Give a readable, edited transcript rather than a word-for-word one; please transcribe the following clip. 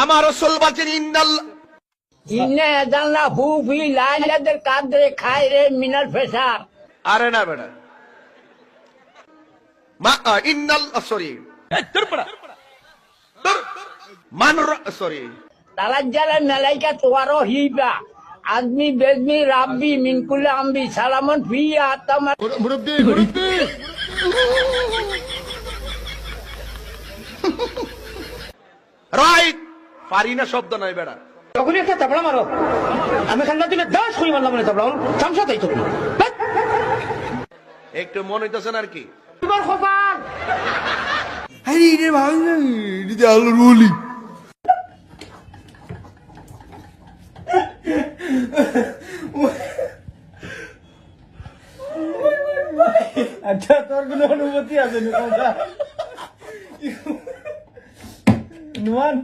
আমার রাসূল বলেন ইন্না জানলা হু ফি লাইলাতুল কাদরে খায়রে মিনাল ফিসার। আরে না বেটা, মা ইন্নাল সরি মান সরি তালাজ্জালা মালাইকাতু ওয়া রাহিবা আদমি বেজমি রাব্বি মিন কুল্লি আমবি সালামুন ফিয়া তামা। মুরব্বি রাইট, পারি না শব্দ নাই বেটা। তখনই একটা তাবলা মারো, আমি খান্না দিলে 10 কই মারলাম না তাবলা চামচা তাই তো একটু মনে হইতেছে না আর কি। এবার খোপান আরে রে ভাই এটা আলুর বলি আচ্ছা তোর কোনো অনুমতি আছে নুমান?